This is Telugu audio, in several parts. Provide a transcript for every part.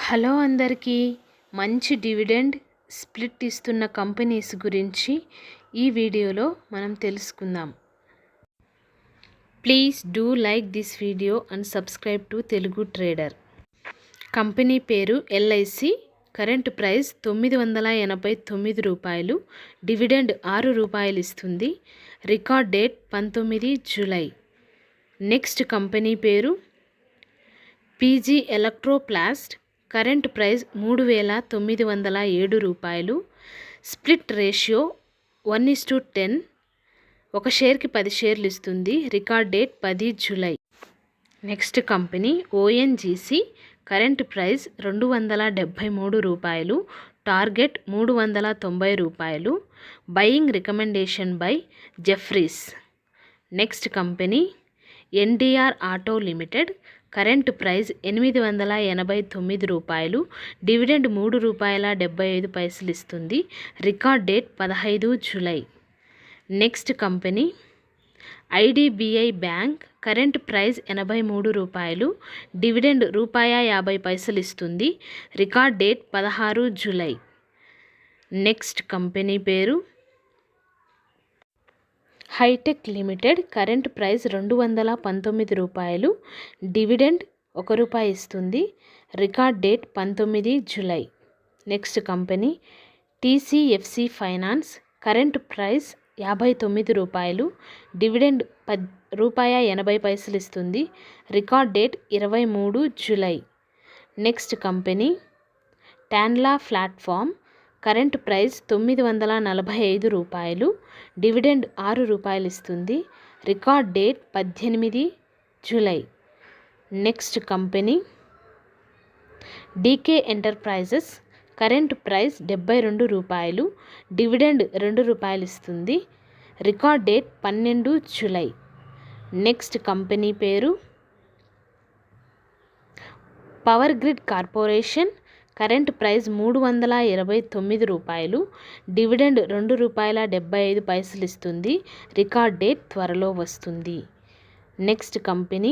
హలో అందరికీ. మంచి డివిడెండ్ స్ప్లిట్ ఇస్తున్న కంపెనీస్ గురించి ఈ వీడియోలో మనం తెలుసుకుందాం. Please do like this video and subscribe to Telugu trader. Company పేరు LIC. కరెంట్ ప్రైస్ 989 రూపాయలు. డివిడెండ్ 6 రూపాయలు ఇస్తుంది. Record date 19 July. Next company పేరు PG ఎలక్ట్రోప్లాస్ట్. కరెంట్ ప్రైస్ 3907 రూపాయలు. Split ratio 1:10. ఒక షేర్కి 10 షేర్లు ఇస్తుంది. Record date 10 July. Next company ONGC. Current price 273 రూపాయలు. టార్గెట్ 390 రూపాయలు. Buying recommendation by Jefferies. Next company NDR auto limited. Current price 889 రూపాయలు. డివిడెండ్ 3 రూపాయల 75 పైసలు ఇస్తుంది. Record date 15 July. Next company IDBI bank. Current price 83 రూపాయలు. డివిడెండ్ ₹50 ఇస్తుంది. Record date 16 July. Next company పేరు హైటెక్ లిమిటెడ్. కరెంట్ ప్రైస్ 219 రూపాయలు. డివిడెండ్ ₹1 ఇస్తుంది. Record date 19 July. Next company TCFC finance. Current price 59 రూపాయలు. డివిడెండ్ ₹80 ఇస్తుంది. Record date 23 July. Next company Tanla platform. Current price 945 రూపాయలు. డివిడెండ్ ₹6 ఇస్తుంది. Record date 18 July. Next company DK enterprises. Current price 72 రూపాయలు. డివిడెండ్ ₹2 ఇస్తుంది. Record date 12 July. Next company పేరు power grid corporation. Current price 329 రూపాయలు. డివిడెండ్ ₹2.75 ఇస్తుంది. రికార్డ్ డేట్ త్వరలో వస్తుంది. Next company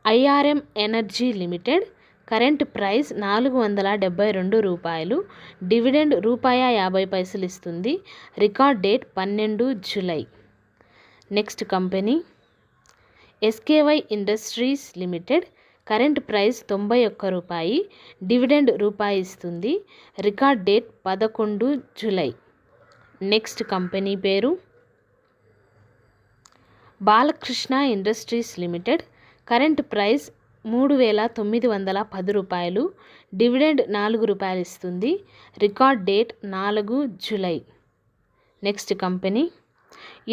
IRM energy limited. Current price 472 రూపాయలు. డివిడెండ్ ₹50 ఇస్తుంది. Record date 12 July. Next company SKY industries limited. Current price 91 రూపాయి. డివిడెండ్ ₹1 ఇస్తుంది. Record date 11 July. Next company పేరు Balakrishna industries limited. Current price 3910 రూపాయలు. డివిడెండ్ ₹4 ఇస్తుంది. Record date 4 July. Next company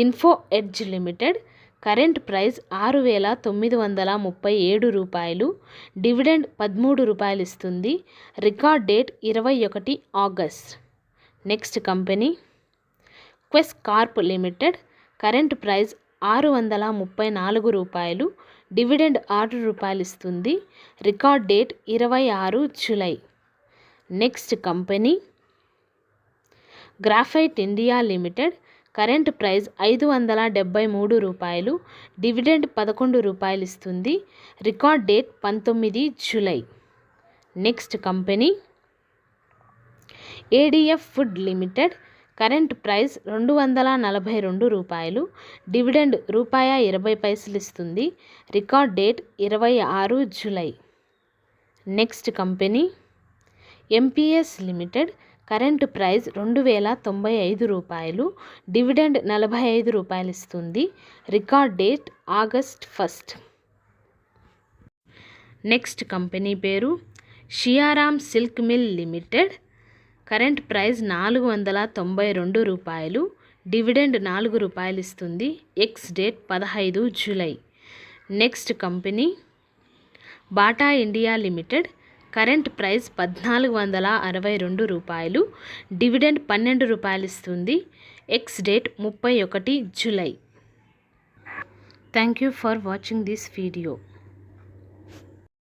info edge limited. Current price 6937 రూపాయలు. డివిడెండ్ ₹13 ఇస్తుంది. Record date 21 August. Next company Quess Corp limited. Current price 634 రూపాయలు. డివిడెండ్ ₹6 ఇస్తుంది. Record date 26 July. Next company graphite India limited. Current price 573 రూపాయలు. డివిడెండ్ ₹11 ఇస్తుంది. Record date 19 July. Next company ADF food limited. Current price 242 రూపాయలు. డివిడెండ్ ₹20 ఇస్తుంది. Record date 26 July. Next company MPS limited. Current price 2095 రూపాయలు. డివిడెండ్ ₹45 ఇస్తుంది. Record date August 1. Next company పేరు Siyaram silk mill limited. Current price 492 రూపాయలు. డివిడెండ్ ₹4 ఇస్తుంది. Ex date 15 July. Next company Bata India limited. Current price 1462 రూపాయలు. డివిడెండ్ ₹12 ఇస్తుంది. Ex date 31 July. Thank you for watching this video.